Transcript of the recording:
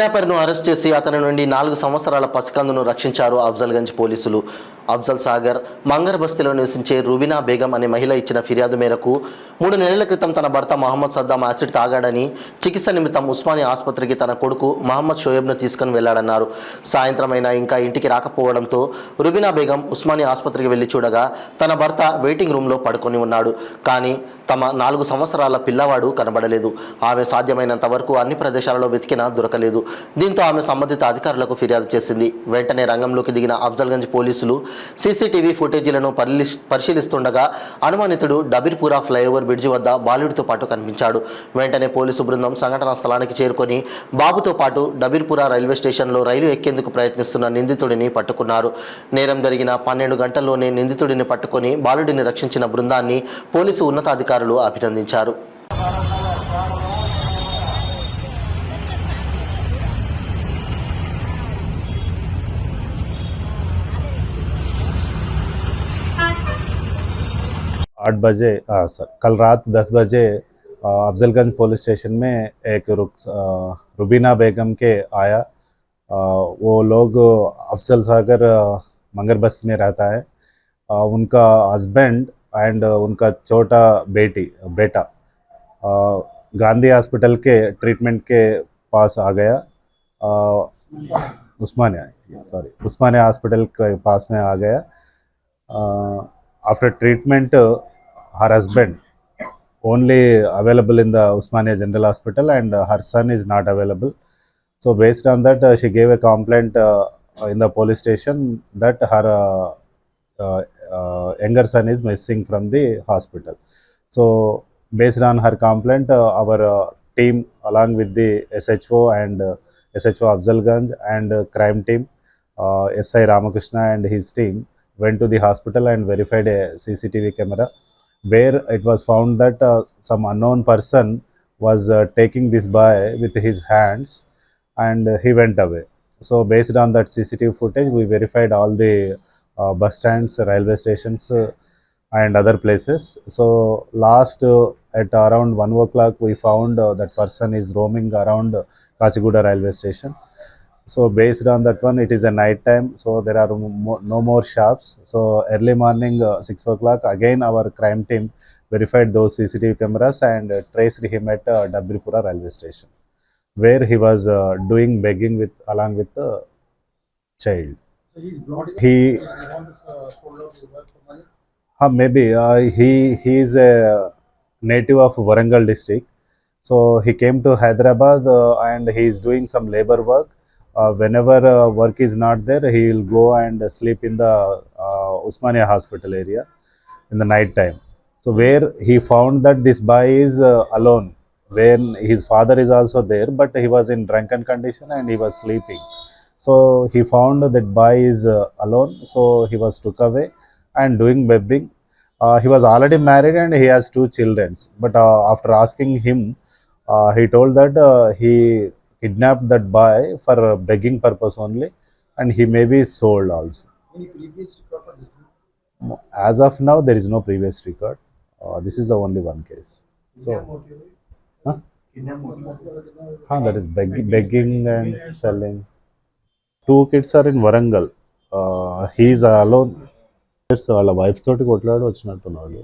కిడ్నాపర్ను arrest చేసి అతని నుండి 4 సంవత్సరాల పసికందును రక్షించారు అఫ్జల్గంజ్ పోలీసులు. అఫ్జల్ సాగర్ మంగర్ బస్తీలో నివసించే రుబీనా బేగం అనే మహిళ ఇచ్చిన ఫిర్యాదు మేరకు 3 నెలల క్రితం తన భర్త మహమ్మద్ సద్దాం యాసిడ్ తాగాడని, చికిత్స నిమిత్తం ఉస్మానియా ఆసుపత్రికి తన కొడుకు మహమ్మద్ షోయబ్ను తీసుకుని వెళ్లాడన్నారు. సాయంత్రం అయినా ఇంకా ఇంటికి రాకపోవడంతో రుబీనా బేగం ఉస్మానియా ఆసుపత్రికి వెళ్లి చూడగా తన భర్త వెయిటింగ్ రూమ్లో పడుకొని ఉన్నాడు. కానీ తమ 4 సంవత్సరాల పిల్లవాడు కనబడలేదు. ఆమె సాధ్యమైనంత వరకు అన్ని ప్రదేశాలలో వెతికినా దొరకలేదు. దీంతో ఆమె సంబంధిత అధికారులకు ఫిర్యాదు చేసింది. వెంటనే రంగంలోకి దిగిన అఫ్జల్గంజ్ పోలీసులు సీసీటీవీ ఫుటేజీలను పరిశీలిస్తుండగా అనుమానితుడు డబీర్పురా ఫ్లైఓవర్ బ్రిడ్జి వద్ద బాలుడితో పాటు కనిపించాడు. వెంటనే పోలీసు బృందం సంఘటనా స్థలానికి చేరుకొని బాబుతో పాటు డబీర్పురా రైల్వే స్టేషన్లో రైలు ఎక్కేందుకు ప్రయత్నిస్తున్న నిందితుడిని పట్టుకున్నారు. నేరం జరిగిన 12 గంటల్లోనే నిందితుడిని పట్టుకొని బాలుడిని రక్షించిన బృందాన్ని పోలీసు ఉన్నతాధికారులు అభినందించారు. आठ बजे सर कल रात 10 बजे अफजलगंज पुलिस स्टेशन में एक रुबीना बेगम के आया। वो लोग अफजल सागर मंगर बस्ती में रहता है। उनका हस्बैंड एंड उनका छोटा बेटा गांधी हॉस्पिटल के ट्रीटमेंट के पास आ गया। उस्मानिया हॉस्पिटल के पास में आ गया। After treatment her husband only available in the Usmania General Hospital and her son is not available. So based on that she gave a complaint in the police station that her younger son is missing from the hospital. So based on her complaint our team along with the SHO and SHO Afzalganj and crime team SI Ramakrishna and his team went to the hospital and verified a CCTV camera where it was found that some unknown person was taking this boy with his hands and he went away. So based on that CCTV footage we verified all the bus stands, railway stations and other places. So last at around 1 o'clock we found that person is roaming around Kachiguda railway station. So based on that one, it is a night time, so there are no more shops. So early morning 6 o'clock again our crime team verified those CCTV cameras and traced him at Dabirpura railway station where he was doing begging along with the child. He maybe he is a native of Warangal district. So he came to Hyderabad and he is doing some labor work. Whenever work is not there, he will go and sleep in the Usmania hospital area in the night time. So where he found that this boy is alone, when his father is also there, but he was in drunken condition and he was sleeping. So he found that boy is alone, so he was took away and doing begging. He was already married and he has 2 children, but after asking him, he told that he kidnapped that boy for begging purpose only and he may be sold also. Any previous record for this? As of now there is no previous record. This is the only one case. So that is begging and selling. 2 kids are in Warangal. He is alone. వాళ్ళ wife తోటి కొట్లాడి వచ్చినట్టున్నాడు.